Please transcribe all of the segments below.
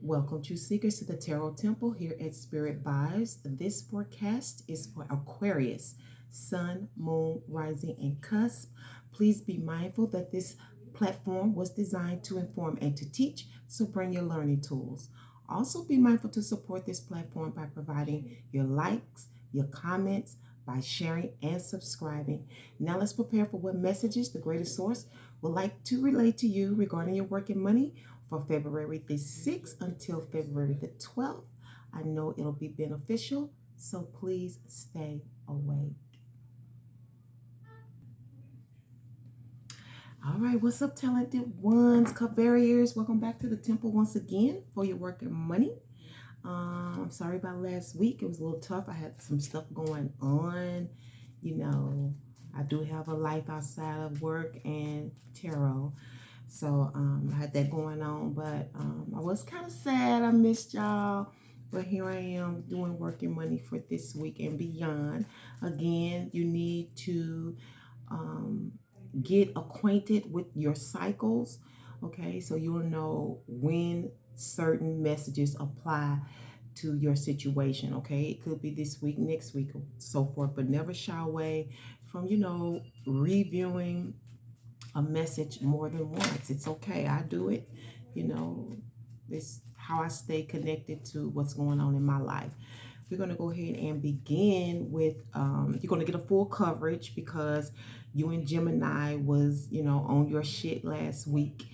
Welcome, true seekers, to the Tarot Temple here at Spirit Vibes. This forecast is for Aquarius, Sun, Moon, Rising, and Cusp. Please be mindful that this platform was designed to inform and to teach, so bring your learning tools. Also, be mindful to support this platform by providing your likes, your comments, by sharing and subscribing. Now, let's prepare for what messages the greatest source would like to relate to you regarding your work and money for February the 6th until February the 12th. I know it'll be beneficial, so please stay awake. All right, what's up, talented ones, cup barriers? Welcome back to the temple once again for your work and money. I'm sorry about last week. It was a little tough. I had some stuff going on. You know, I do have a life outside of work and tarot. So I had that going on, but I was kind of sad. I missed y'all. But here I am doing work and money for this week and beyond. Again, you need to get acquainted with your cycles, okay? So you'll know when certain messages apply to your situation, okay? It could be this week, next week, so forth, but never shy away from, reviewing a message more than once. It's okay. I do it. It's how I stay connected to what's going on in my life. We're going to go ahead and begin with, you're going to get a full coverage because you and Gemini was, on your shit last week.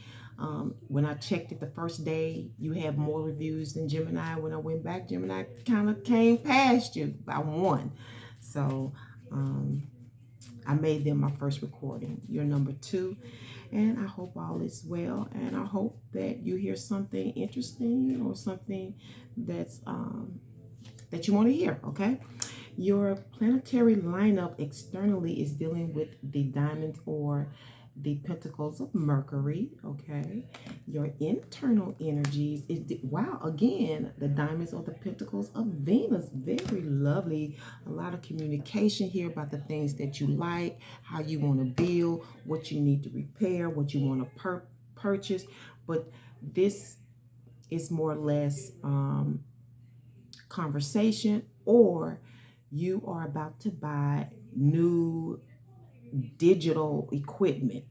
When I checked it the first day, you had more reviews than Gemini. When I went back, Gemini kind of came past you by one. So, I made them my first recording. You're number 2. And I hope all is well. And I hope that you hear something interesting or something that's that you want to hear, okay? Your planetary lineup externally is dealing with the diamonds or the pentacles of Mercury, okay? Your internal energies is, wow, again, the diamonds or the pentacles of Venus. Very lovely. A lot of communication here about the things that you like, how you want to build, what you need to repair, what you want to purchase. But this is more or less conversation, or you are about to buy new digital equipment,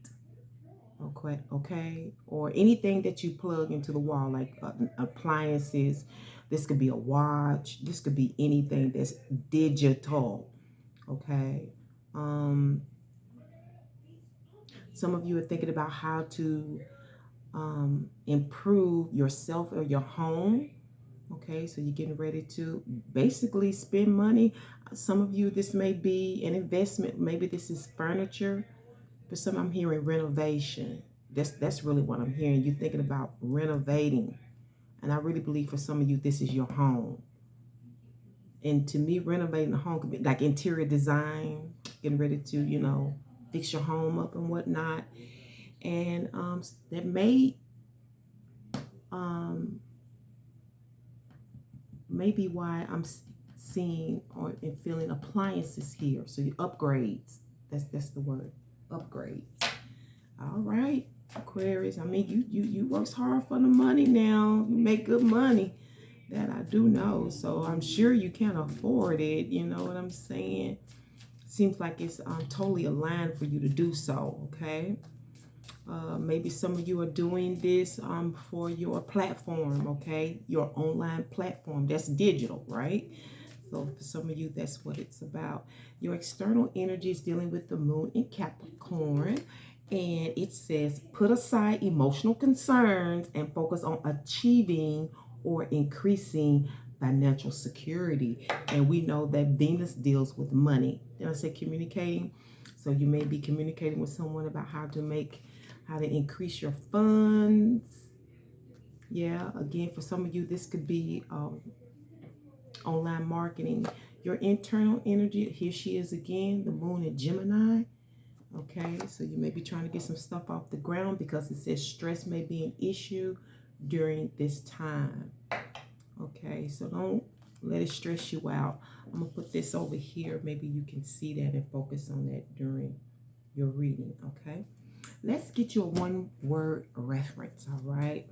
okay, or anything that you plug into the wall, like appliances. This could be a watch, this could be anything that's digital, okay. Some of you are thinking about how to improve yourself or your home. Okay, so you're getting ready to basically spend money. Some of you, this may be an investment. Maybe this is furniture. For some, I'm hearing renovation. That's really what I'm hearing. You're thinking about renovating. And I really believe for some of you, this is your home. And to me, renovating a home could be like interior design, getting ready to, fix your home up and whatnot. And that may maybe why I'm seeing or and feeling appliances here. So you upgrades. That's the word. Upgrades. All right, Aquarius. I mean, you works hard for the money now. You make good money. That I do know. So I'm sure you can afford it. You know what I'm saying? Seems like it's totally aligned for you to do so. Okay. Maybe some of you are doing this for your platform, okay? Your online platform. That's digital, right? So for some of you, that's what it's about. Your external energy is dealing with the moon in Capricorn. And it says, put aside emotional concerns and focus on achieving or increasing financial security. And we know that Venus deals with money. Did I say communicating? So you may be communicating with someone about how to increase your funds. Yeah, again, for some of you, this could be online marketing. Your internal energy, here she is again, the moon in Gemini. Okay, so you may be trying to get some stuff off the ground because it says stress may be an issue during this time. Okay, so don't let it stress you out. I'm going to put this over here. Maybe you can see that and focus on that during your reading, okay? Let's get you a one-word reference, all right?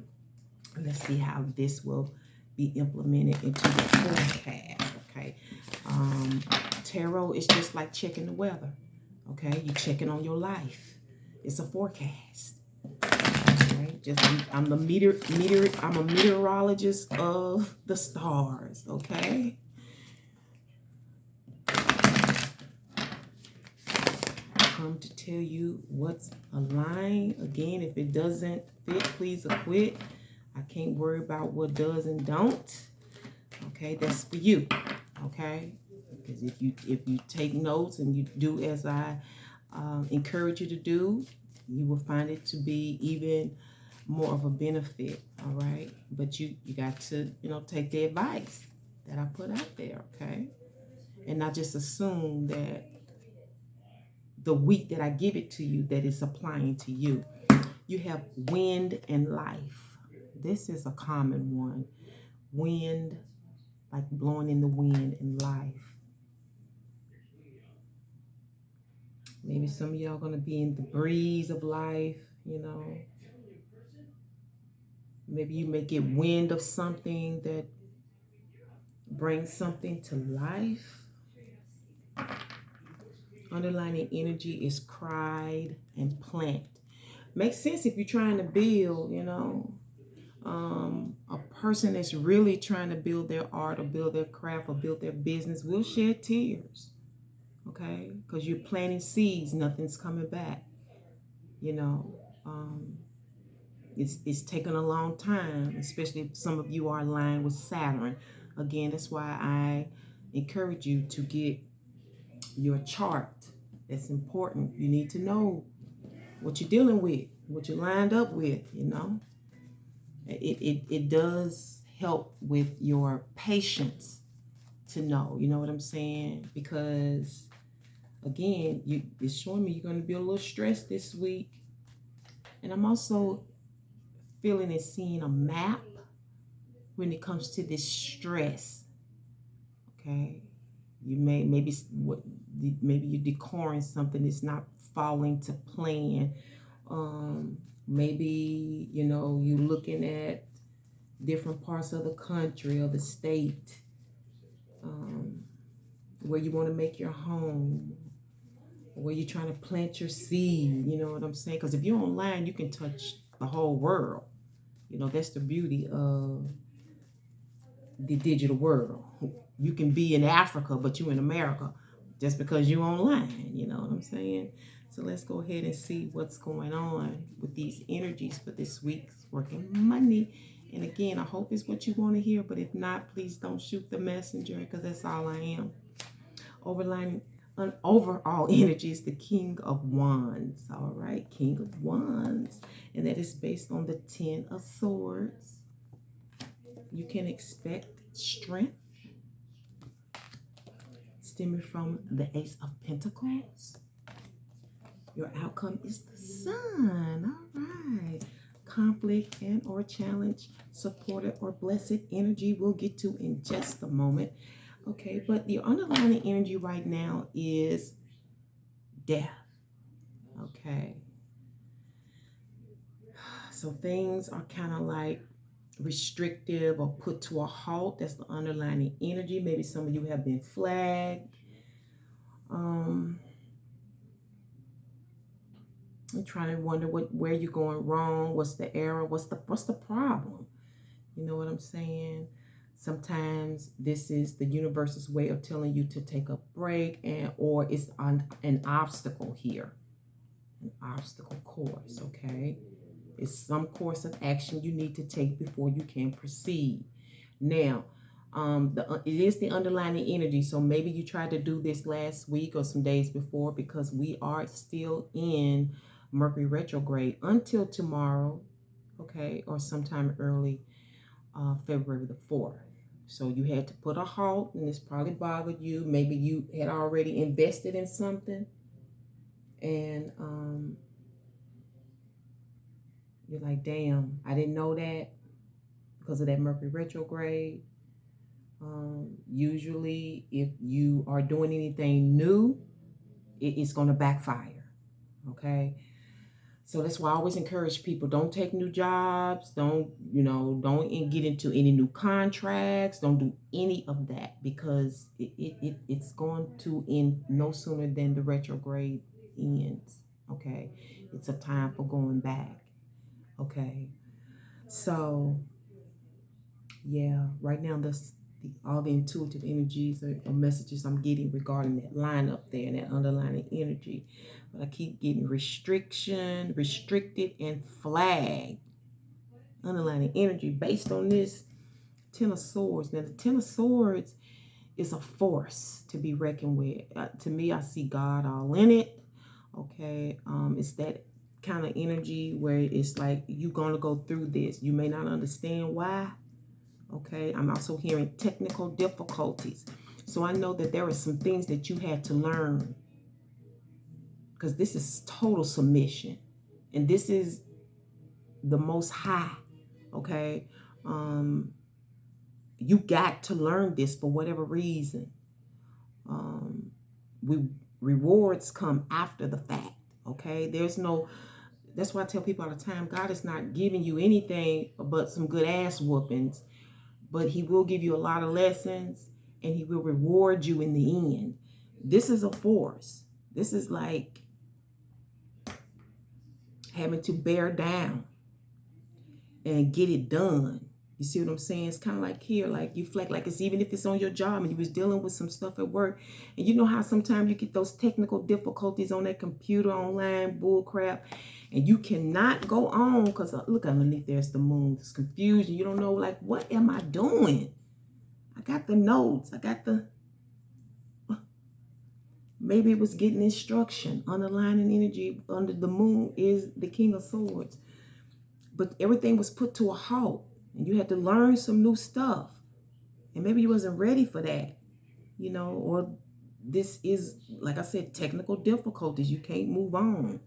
Let's see how this will be implemented into the forecast, okay? Tarot is just like checking the weather, okay? You're checking on your life. It's a forecast, right? I'm a meteorologist of the stars, okay? Come to tell you what's aligned. Again, if it doesn't fit, please acquit. I can't worry about what does and don't. Okay, that's for you. Okay, because if you take notes and you do as I encourage you to do, you will find it to be even more of a benefit. All right, but you got to take the advice that I put out there. Okay, and not just assume that the week that I give it to you that it's applying to you. You have wind and life. This is a common one. Wind, like blowing in the wind, and life. Maybe some of y'all going to be in the breeze of life, Maybe you may get wind of something that brings something to life. Underlying energy is cried and plant. Makes sense if you're trying to build, a person that's really trying to build their art or build their craft or build their business will shed tears, okay? Because you're planting seeds, nothing's coming back, It's taken a long time, especially if some of you are aligned with Saturn. Again, that's why I encourage you to get your chart. That's important. You need to know what you're dealing with, what you're lined up with, It does help with your patience to know, you know what I'm saying? Because again, it's showing me you're going to be a little stressed this week. And I'm also feeling and seeing a map when it comes to this stress. Okay, you maybe you're decoring something that's not falling to plan. Maybe you're looking at different parts of the country or the state where you want to make your home, where you're trying to plant your seed. You know what I'm saying? Because if you're online, you can touch the whole world. That's the beauty of the digital world. You can be in Africa, but you're in America just because you're online. You know what I'm saying? So let's go ahead and see what's going on with these energies for this week's working money. And again, I hope it's what you want to hear, but if not, please don't shoot the messenger, because that's all I am. Overall energy is the King of Wands. All right, King of Wands, and that is based on the 10 of Swords. You can expect strength stemming from the Ace of Pentacles. Your outcome is the Sun. All right. Conflict and or challenge, supported or blessed energy we'll get to in just a moment. Okay, but the underlying energy right now is death. Okay. So things are kind of like restrictive or put to a halt. That's the underlying energy. Maybe some of you have been flagged. I'm trying to wonder where you're going wrong. What's the error? What's the problem? You know what I'm saying? Sometimes this is the universe's way of telling you to take a break, or it's an obstacle here, an obstacle course. Okay, it's some course of action you need to take before you can proceed. Now, it is the underlying energy, so maybe you tried to do this last week or some days before, because we are still in Mercury retrograde until tomorrow, okay, or sometime early February the 4th. So you had to put a halt, and this probably bothered you. Maybe you had already invested in something, and you're like, damn, I didn't know that because of that Mercury retrograde. Usually, if you are doing anything new, it's going to backfire, okay? So that's why I always encourage people, don't take new jobs, don't get into any new contracts, don't do any of that, because it's going to end no sooner than the retrograde ends. Okay. It's a time for going back. Okay. So yeah, right now all the intuitive energies or messages I'm getting regarding that line up there and that underlying energy. But I keep getting restriction, restricted, and flagged. Underlying energy based on this Ten of Swords. Now the Ten of Swords is a force to be reckoned with. To me, I see God all in it. Okay. It's that kind of energy where it's like you're going to go through this. You may not understand why. Okay. I'm also hearing technical difficulties. So I know that there are some things that you had to learn, because this is total submission. And this is the most high. Okay. You got to learn this for whatever reason. We rewards come after the fact. Okay. That's why I tell people all the time, God is not giving you anything but some good ass whoopings, but he will give you a lot of lessons and he will reward you in the end. This is a force. This is like having to bear down and get it done. You see what I'm saying? It's kind of like here, like you flex, like it's even if it's on your job and you was dealing with some stuff at work, and you know how sometimes you get those technical difficulties on that computer, online bull crap, and you cannot go on because look underneath there's the moon. It's confusion. You don't know, like, what am I doing? I got the notes. I got the, maybe it was getting instruction. Underlining energy under the moon is the King of Swords. But everything was put to a halt. And you had to learn some new stuff. And maybe you wasn't ready for that, or this is, like I said, technical difficulties. You can't move on.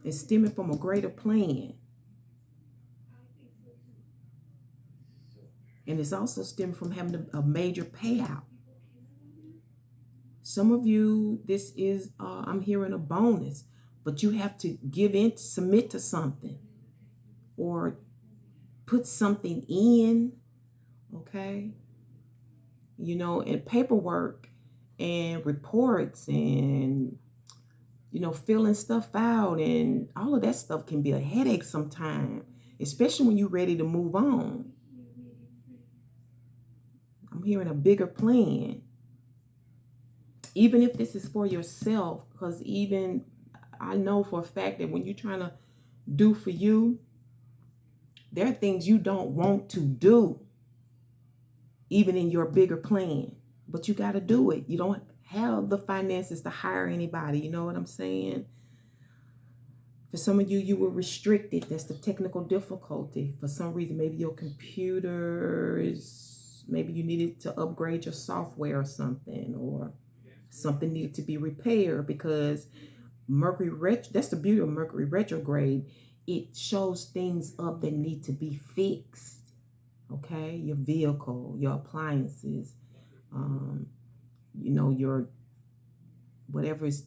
It's stemming from a greater plan. And it's also stemming from having a major payout. Some of you, this is, I'm hearing a bonus, but you have to give in, submit to something, or put something in, okay? And paperwork and reports and, filling stuff out and all of that stuff can be a headache sometimes, especially when you're ready to move on. I'm hearing a bigger plan. Even if this is for yourself, because even I know for a fact that when you're trying to do for you, there are things you don't want to do, even in your bigger plan, but you got to do it. You don't have the finances to hire anybody. You know what I'm saying? For some of you, you were restricted. That's the technical difficulty. For some reason, maybe your computer maybe you needed to upgrade your software or something, or something needed to be repaired because that's the beauty of Mercury retrograde. It shows things up that need to be fixed. Okay, your vehicle, your appliances, your whatever is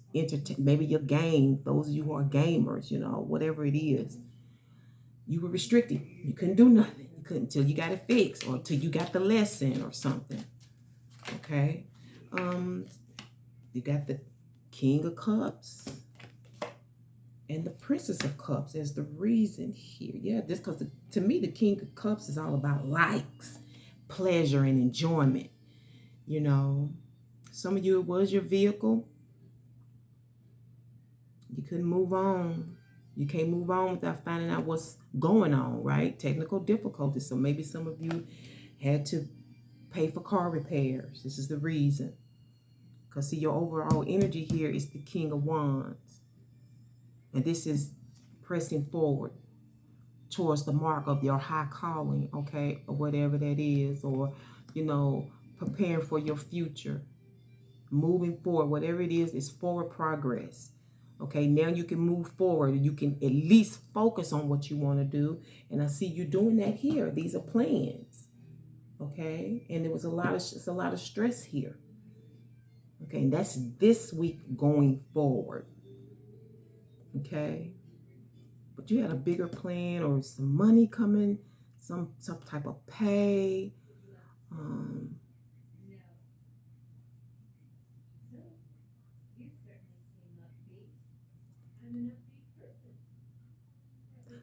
maybe your game. Those of you who are gamers, whatever it is, you were restricted. You couldn't do nothing. You couldn't until you got it fixed or until you got the lesson or something. Okay, you got the King of Cups and the Princess of Cups as the reason here. Yeah, this because to me the King of Cups is all about likes, pleasure, and enjoyment. Some of you, it was your vehicle. You couldn't move on. You can't move on without finding out what's going on, right? Technical difficulties. So maybe some of you had to pay for car repairs. This is the reason. Because see, your overall energy here is the King of Wands. And this is pressing forward towards the mark of your high calling, okay? Or whatever that is. Or, preparing for your future. Moving forward, whatever it is forward progress. Okay, now you can move forward. You can at least focus on what you want to do. And I see you doing that here. These are plans. Okay, and there was a lot of stress here. Okay, and that's this week going forward. Okay. But you had a bigger plan or some money coming, some type of pay. Um,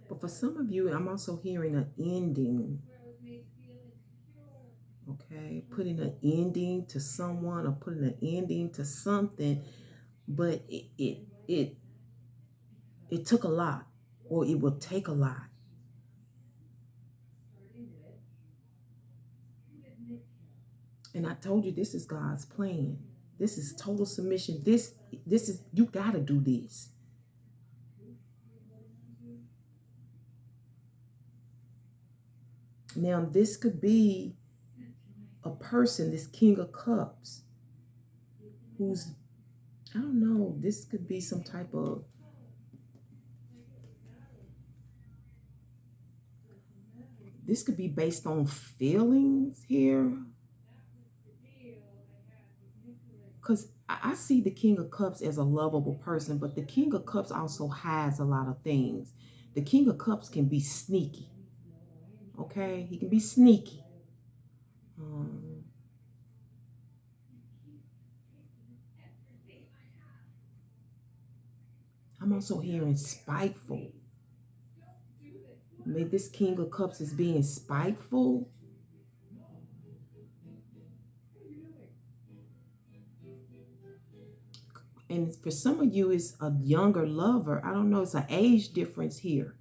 but for some of you, I'm also hearing an ending. Okay, putting an ending to someone or putting an ending to something, but it took a lot, or it will take a lot. And I told you this is God's plan. This is total submission. This is, you gotta do this. Now this could be a person, this King of Cups, who's, I don't know, this could be some type of, this could be based on feelings here. Because I see the King of Cups as a lovable person, but the King of Cups also hides a lot of things. The King of Cups can be sneaky. Okay? He can be sneaky. I'm also hearing spiteful. Maybe this King of Cups is being spiteful. And for some of you, it's a younger lover. I don't know. It's an age difference here.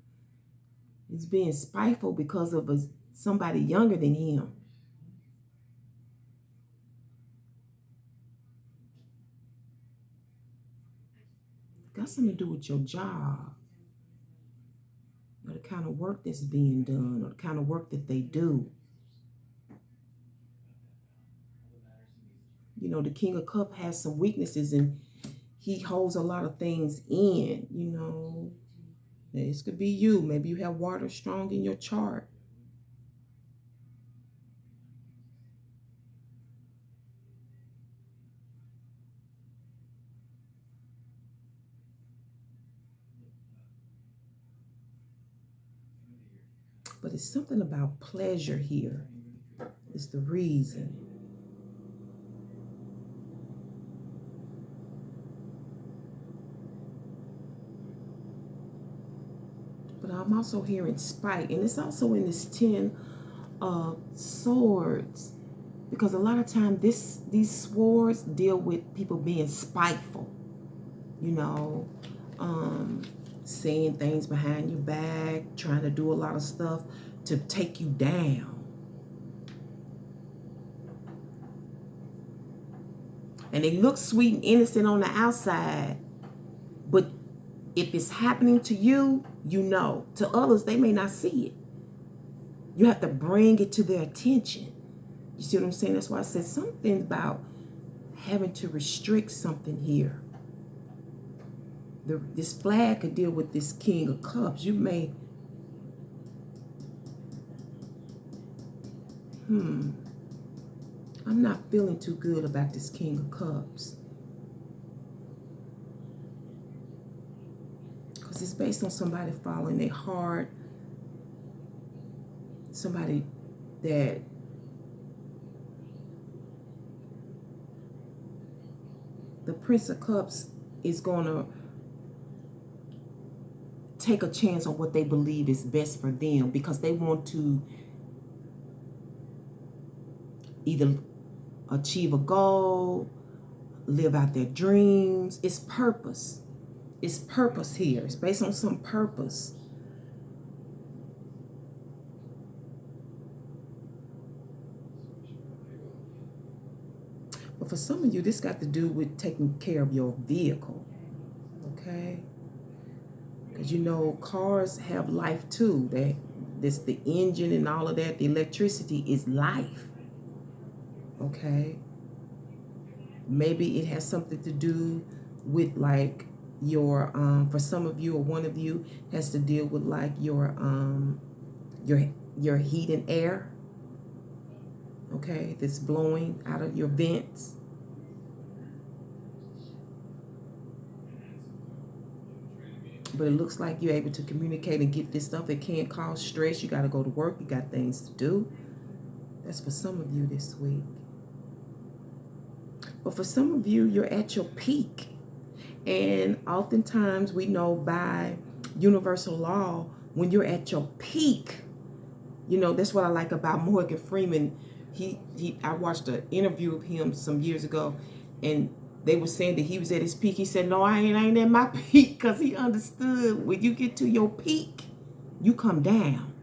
He's being spiteful because of somebody younger than him. Got something to do with your job, or the kind of work that's being done, or the kind of work that they do. You know, the King of Cups has some weaknesses, and he holds a lot of things in, you know. This could be you. Maybe you have water strong in your chart. But it's something about pleasure here. It's the reason. But I'm also hearing spite. And it's also in this 10 of Swords. Because a lot of times these swords deal with people being spiteful. You know, saying things behind your back, trying to do a lot of stuff to take you down. And they look sweet and innocent on the outside, but if it's happening to you, you know. To others, they may not see it. You have to bring it to their attention. You see what I'm saying? That's why I said something about having to restrict something here. This flag could deal with this King of Cups. You may, I'm not feeling too good about this King of Cups. Because it's based on somebody following their heart. Somebody that the Prince of Cups is going to take a chance on what they believe is best for them, because they want to either achieve a goal, live out their dreams. It's purpose. It's purpose here. It's based on some purpose. But for some of you, this got to do with taking care of your vehicle. Okay? Because you know, cars have life too. That's the engine and all of that. The electricity is life. Okay? Maybe it has something to do with like your for some of you, or one of you has to deal with like your heat and air. Okay, that's blowing out of your vents. But it looks like you're able to communicate and get this stuff. It can't cause stress. You got to go to work. You got things to do. That's for some of you this week. But for some of you, you're at your peak. And oftentimes we know by universal law, when you're at your peak, you know, that's what I like about Morgan Freeman. I watched an interview of him some years ago, and they were saying that he was at his peak. He said, no, I ain't at my peak, because he understood when you get to your peak, you come down.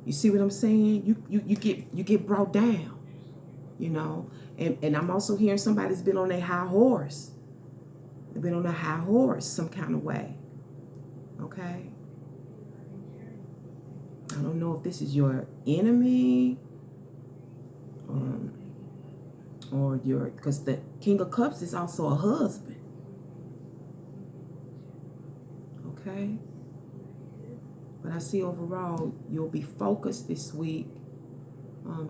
You see what I'm saying? You get brought down, you know. And I'm also hearing somebody's been on a high horse. They've been on a high horse some kind of way. Okay? I don't know if this is your enemy or your, because the King of Cups is also a husband. Okay? But I see overall, you'll be focused this week,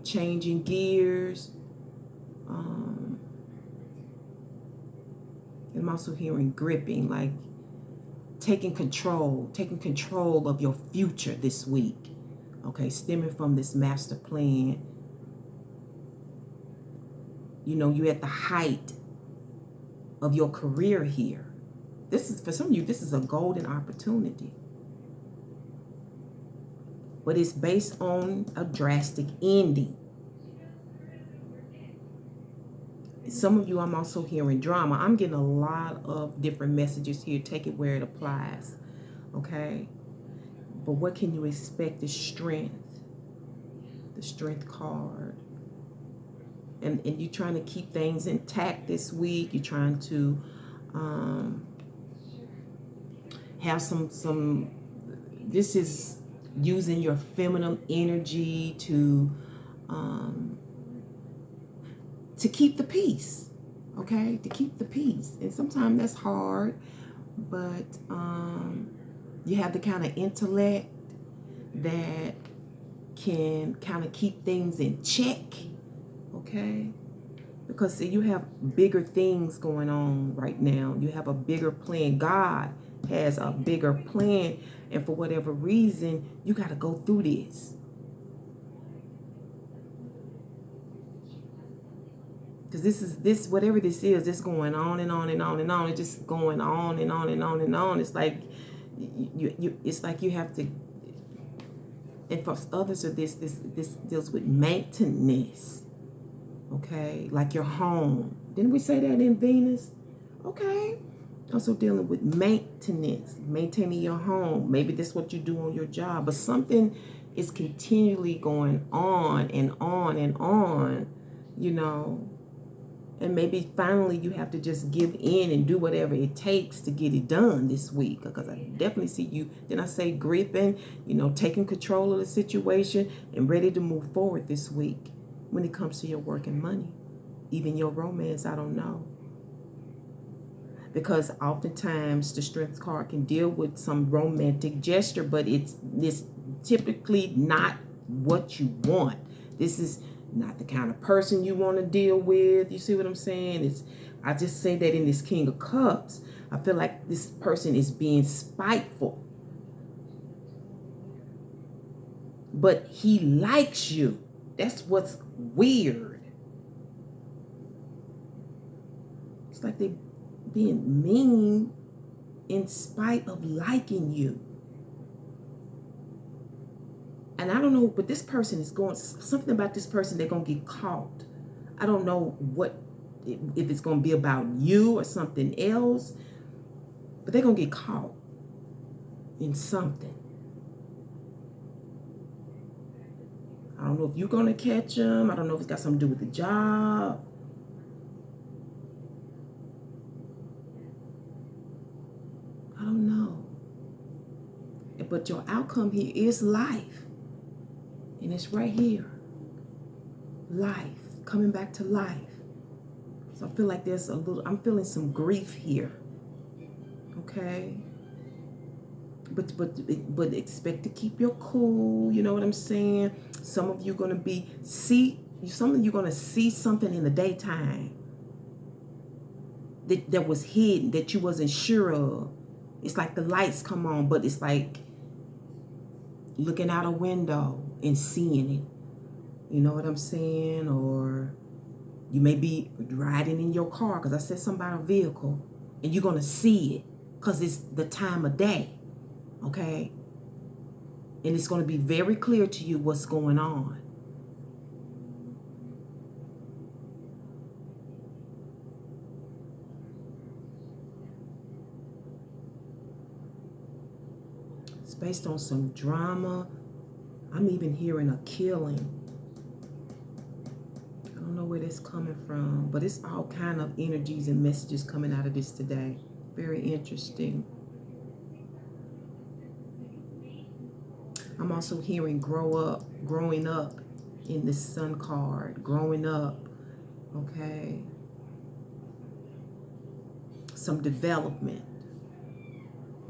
changing gears. I'm also hearing gripping, like taking control of your future this week. Okay, stemming from this master plan. You know, you're at the height of your career here. This is, for some of you, this is a golden opportunity. But it's based on a drastic ending. Some of you, I'm also hearing drama. I'm getting a lot of different messages here. Take it where it applies. Okay? But what can you expect is strength. The strength card. And you're trying to keep things intact this week. You're trying to have some, this is using your feminine energy to keep the peace, okay? To keep the peace. And sometimes that's hard, but you have the kind of intellect that can kind of keep things in check, okay? Because see, you have bigger things going on right now. You have a bigger plan. God has a bigger plan, and for whatever reason, you got to go through this. Because this whatever this is, it's going on and on and on and on. It's just going on and on and on and on. It's like it's like you have to. And for others, this deals with maintenance. Okay, like your home. Didn't we say that in Venus? Okay. Also dealing with maintenance, maintaining your home. Maybe that's what you do on your job, but something is continually going on and on and on, you know. And maybe finally you have to just give in and do whatever it takes to get it done this week. Because I definitely see you, then I say gripping, you know, taking control of the situation and ready to move forward this week when it comes to your work and money. Even your romance, I don't know. Because oftentimes the strength card can deal with some romantic gesture, but it's typically not what you want. This is not the kind of person you want to deal with. You see what I'm saying? I just say that in this King of Cups, I feel like this person is being spiteful. But he likes you. That's what's weird. It's like they're being mean in spite of liking you. And I don't know, but this person is going, something about this person, they're going to get caught. I don't know if it's going to be about you or something else, but they're going to get caught in something. I don't know if you're going to catch them. I don't know if it's got something to do with the job. I don't know. But your outcome here is life. And it's right here. Life. Coming back to life. So I feel like I'm feeling some grief here. Okay? But expect to keep your cool. You know what I'm saying? Some of you going to some of you going to see something in the daytime that was hidden, that you wasn't sure of. It's like the lights come on, but it's like looking out a window and seeing it. You know what I'm saying? Or you may be riding in your car, because I said something about a vehicle, and you're going to see it because it's the time of day, okay? And it's going to be very clear to you what's going on. It's based on some drama. I'm even hearing a killing. I don't know where this is coming from, but it's all kind of energies and messages coming out of this today. Very interesting. I'm also hearing growing up in this sun card, growing up, okay? Some development,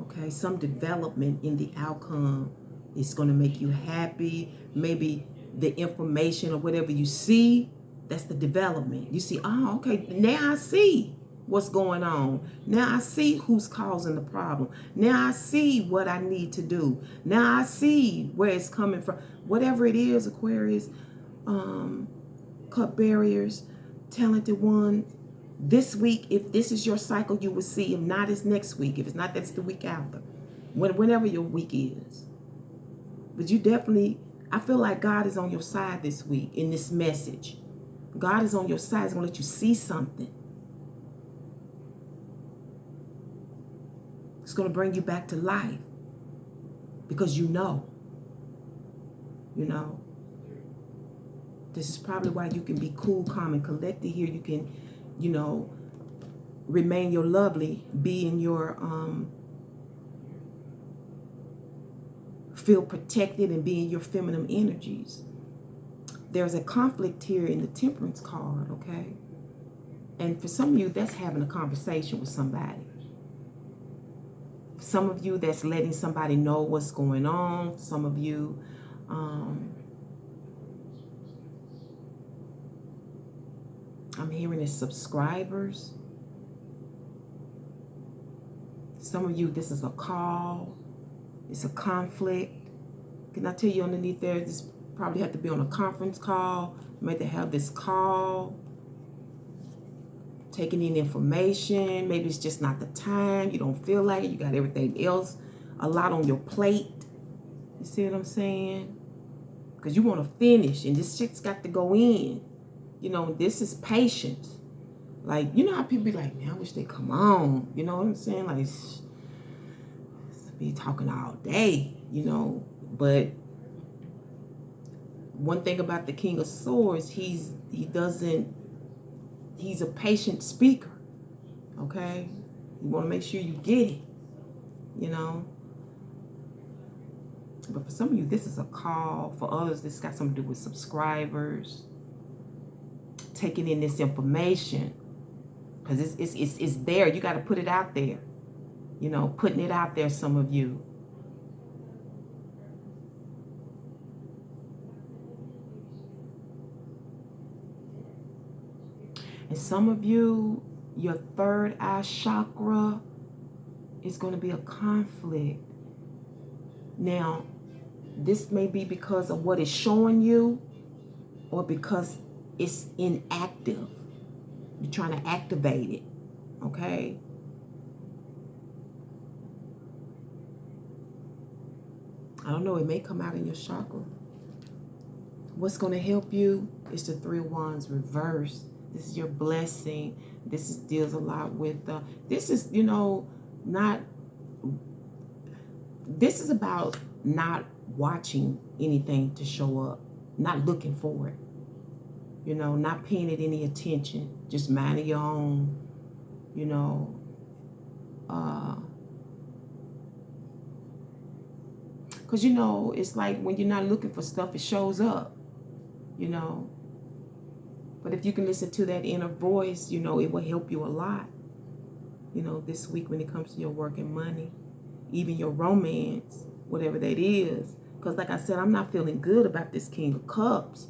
okay? Some development in the outcome is going to make you happy. Maybe the information or whatever you see, that's the development. You see, oh, okay, now I see what's going on. Now I see who's causing the problem. Now I see what I need to do. Now I see where it's coming from. Whatever it is, Aquarius, cup bearers, talented one, this week, if this is your cycle, you will see. If not, it's next week. If it's not, that's the week after. Whenever your week is. But you definitely, I feel like God is on your side this week in this message. God is on your side. He's going to let you see something. It's going to bring you back to life. Because you know. This is probably why you can be cool, calm, and collected here. You can, remain your lovely, be in your, feel protected and be in your feminine energies. There's a conflict here in the Temperance card, okay? And for some of you, that's having a conversation with somebody. Some of you, that's letting somebody know what's going on. Some of you, I'm hearing is subscribers. Some of you, this is a call. It's a conflict. Can I tell you underneath there, this probably have to be on a conference call. You might have this call. Taking in information. Maybe it's just not the time. You don't feel like it. You got everything else. A lot on your plate. You see what I'm saying? Because you want to finish. And this shit's got to go in. This is patience. Like, you know how people be like, man, I wish they come on. You know what I'm saying? Like, be talking all day, But one thing about the King of Swords, he's a patient speaker. Okay? You want to make sure you get it. But for some of you, this is a call. For others, this got something to do with subscribers. Taking in this information. Because it's there. You got to put it out there. Putting it out there, some of you. And some of you, your third eye chakra is going to be a conflict. Now, this may be because of what it's showing you or because it's inactive. You're trying to activate it, okay? I don't know, it may come out in your chakra. What's going to help you is the Three of Wands reversed. This is your blessing. This deals a lot with, this is, this is about not watching anything to show up, not looking for it, not paying it any attention, just minding your own, because, it's like when you're not looking for stuff, it shows up, But if you can listen to that inner voice, it will help you a lot, this week when it comes to your work and money, even your romance, whatever that is. Because like I said, I'm not feeling good about this King of Cups.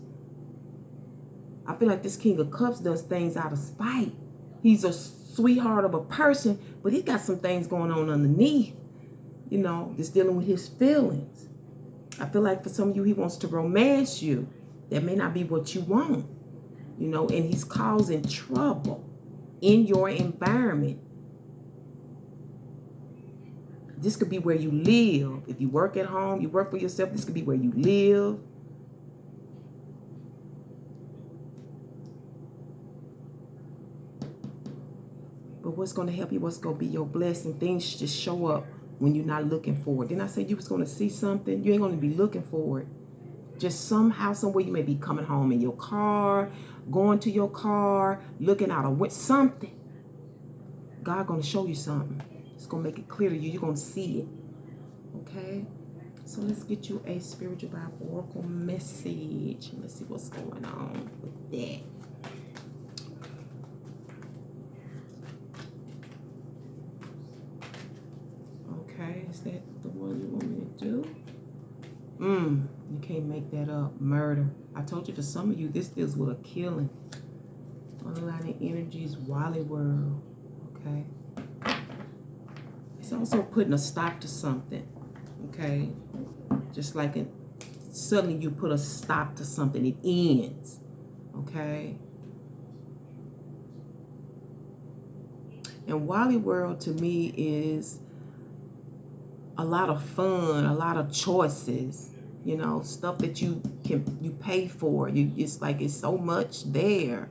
I feel like this King of Cups does things out of spite. He's a sweetheart of a person, but he got some things going on underneath, you know, that's dealing with his feelings. I feel like for some of you, he wants to romance you. That may not be what you want, you know, and he's causing trouble in your environment. This could be where you live. If you work at home, you work for yourself, this could be where you live. But what's going to help you, what's going to be your blessing, things just show up when you're not looking for it. Then I said you was going to see something. You ain't going to be looking for it. Just somehow, somewhere, you may be coming home in your car, going to your car, looking out a window, something. God going to show you something. It's going to make it clear to you. You're going to see it. Okay? So let's get you a Spiritual Vibe Oracle message. Let's see what's going on with that. Okay, is that the one you want me to do? You can't make that up. Murder. I told you for some of you, this deals with a killing. Underlining energies, Wally World. Okay. It's also putting a stop to something. Okay. Just like suddenly you put a stop to something. It ends. Okay. And Wally World to me is a lot of fun, a lot of choices, you know, stuff that you pay for. It's like it's so much there.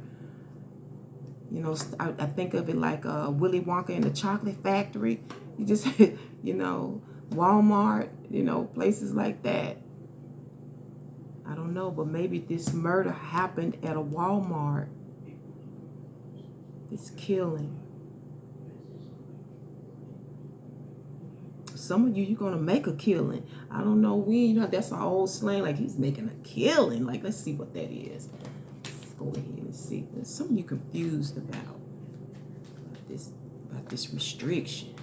You know, I think of it like Willy Wonka and the Chocolate Factory. You just, you know, Walmart, you know, places like that. I don't know, but maybe this murder happened at a Walmart. This killing. Some of you, you're going to make a killing. I don't know when. You know, that's an old slang. Like, he's making a killing. Like, let's see what that is. Let's go ahead and see. There's something you're confused about this restriction.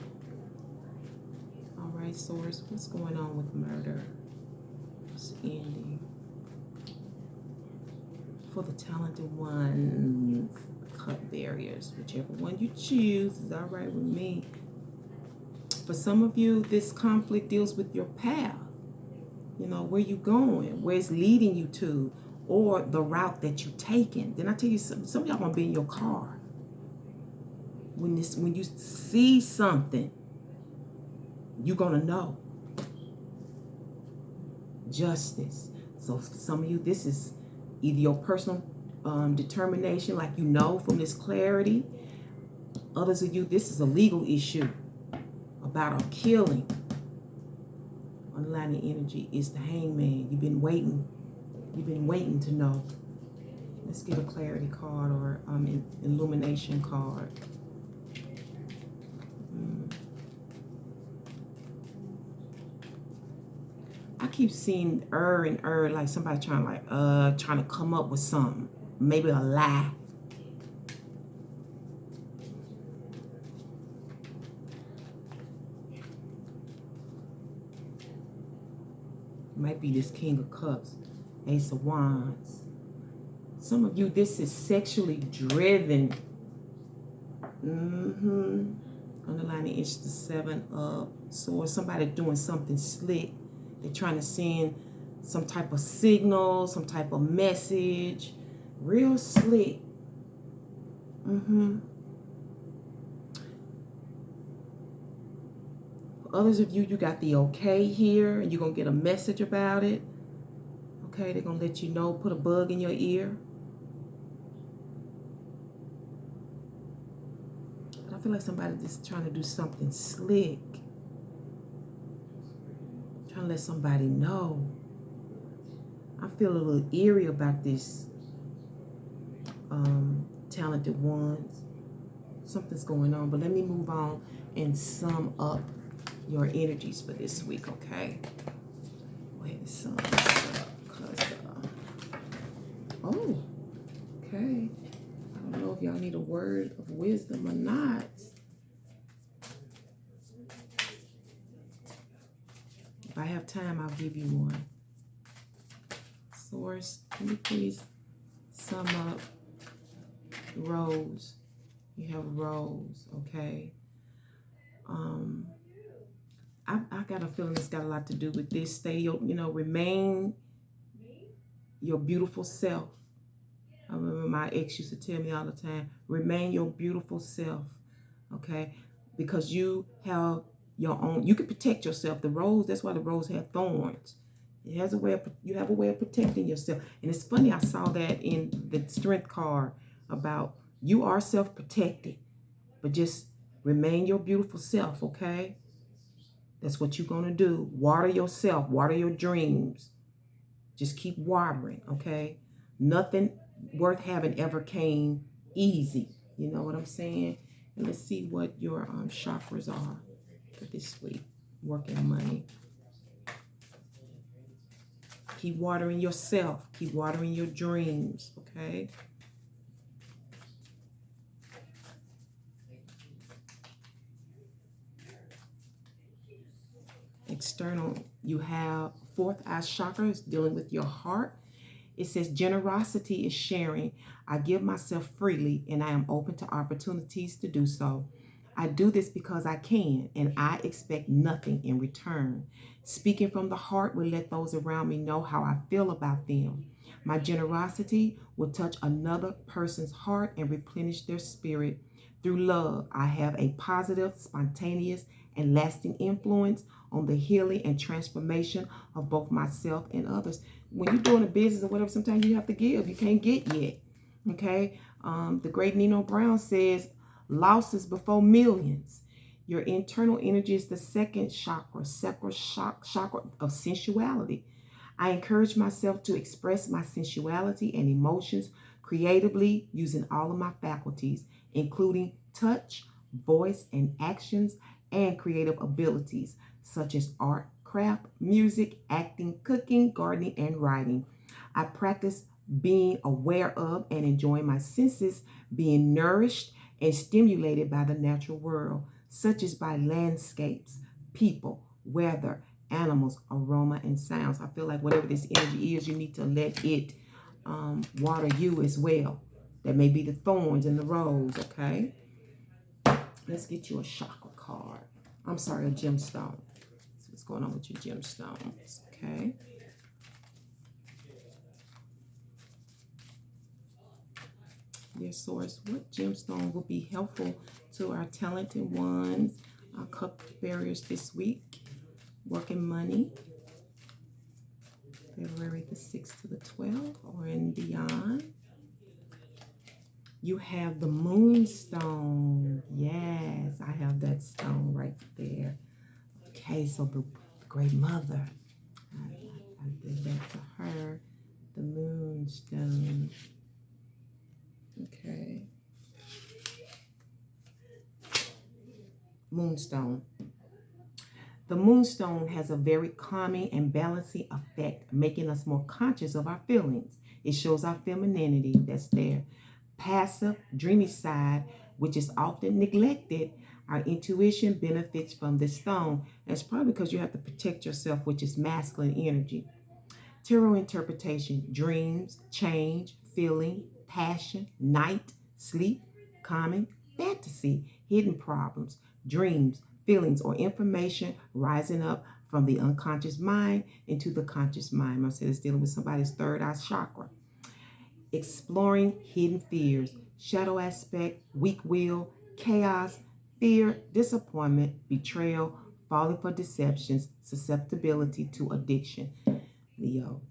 All right, Source, what's going on with murder? It's ending. For the talented ones, cut barriers. Whichever one you choose is all right with me. For some of you, this conflict deals with your path. You know, where you going, where it's leading you to, or the route that you're taking. Then I tell you something, some of y'all gonna be in your car. When you see something, you're gonna know. Justice. So for some of you, this is either your personal determination, like you know from this clarity. Others of you, this is a legal issue about a killing. Underlining energy is the Hangman. You've been waiting. You've been waiting to know. Let's get a clarity card or an illumination card. I keep seeing like somebody trying to come up with something, maybe a lie. Might be this King of Cups, Ace of Wands. Some of you, this is sexually driven. Underlining it's the Seven of Swords. Somebody doing something slick. They're trying to send some type of signal, some type of message. Real slick. Others of you, you got the okay here, and you're going to get a message about it. Okay, they're going to let you know, put a bug in your ear. But I feel like somebody's just trying to do something slick. Trying to let somebody know. I feel a little eerie about this talented ones. Something's going on, but let me move on and sum up your energies for this week, okay? Go ahead and sum this up, oh, okay. I don't know if y'all need a word of wisdom or not. If I have time, I'll give you one. Source, can you please sum up Rose? You have a rose, okay? I got a feeling it's got a lot to do with this. Stay, remain your beautiful self. I remember my ex used to tell me all the time, remain your beautiful self, okay? Because you have your own, you can protect yourself. The rose, that's why the rose have thorns. It has a way of, you have a way of protecting yourself. And it's funny, I saw that in the strength card about you are self-protected, but just remain your beautiful self, okay? That's what you're going to do. Water yourself, water your dreams. Just keep watering, okay? Nothing worth having ever came easy. You know what I'm saying? And let's see what your chakras are for this week. Working money. Keep watering yourself. Keep watering your dreams, okay? External, you have fourth eye chakra is dealing with your heart. It says generosity is sharing. I give myself freely and I am open to opportunities to do so. I do this because I can and I expect nothing in return. Speaking from the heart will let those around me know how I feel about them. My generosity will touch another person's heart and replenish their spirit. Through love, I have a positive, spontaneous, and lasting influence on the healing and transformation of both myself and others. When you're doing a business or whatever, sometimes you have to give. You can't get yet. Okay? The great Nino Brown says, losses before millions. Your internal energy is the second chakra, chakra of sensuality. I encourage myself to express my sensuality and emotions creatively using all of my faculties, including touch, voice, and actions, and creative abilities such as art, craft, music, acting, cooking, gardening, and writing. I practice being aware of and enjoying my senses, being nourished and stimulated by the natural world, such as by landscapes, people, weather, animals, aroma, and sounds. I feel like whatever this energy is, you need to let it water you as well. That may be the thorns and the rose, okay? Let's get you a chakra card. I'm sorry, a gemstone. So what's going on with your gemstones, okay? Dear source, what gemstone will be helpful to our talented ones, our cup bearers this week? Working money, February the 6th to the 12th or and beyond. You have the moonstone. Yes, I have that stone right there. Okay, so the great mother, I did that to her, the moonstone. Okay. Moonstone. The moonstone has a very calming and balancing effect, making us more conscious of our feelings. It shows our femininity that's there. Passive, dreamy side, which is often neglected. Our intuition benefits from this stone. And it's probably because you have to protect yourself, which is masculine energy. Tarot interpretation, dreams, change, feeling, passion, night, sleep, calming, fantasy, hidden problems, dreams, feelings, or information rising up from the unconscious mind into the conscious mind. I said it's dealing with somebody's third eye chakra. Exploring hidden fears, shadow aspect, weak will, chaos, fear, disappointment, betrayal, falling for deceptions, susceptibility to addiction. Leo.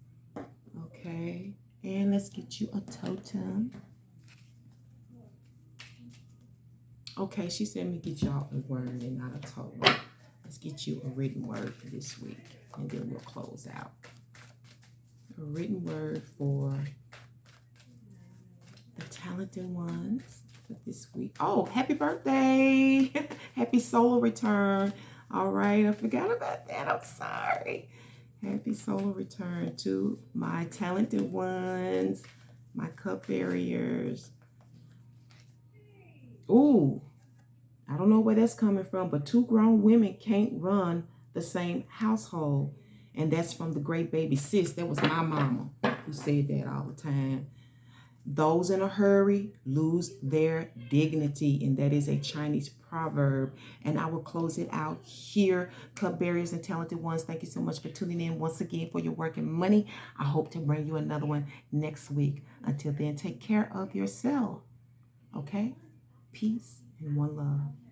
Okay, and let's get you a totem. Okay, she said me get y'all a word and not a totem. Let's get you a written word for this week, and then we'll close out. A written word for the talented ones for this week. Oh, happy birthday! Happy solar return. All right, I forgot about that. I'm sorry. Happy solar return to my talented ones, my cup bearers. Ooh, I don't know where that's coming from, but two grown women can't run the same household. And that's from the great baby sis. That was my mama who said that all the time. Those in a hurry lose their dignity, and that is a Chinese proverb. And I will close it out here. Cup bearers and talented ones, thank you so much for tuning in once again for your work and money. I hope to bring you another one next week. Until then, take care of yourself. Okay? Peace and one love.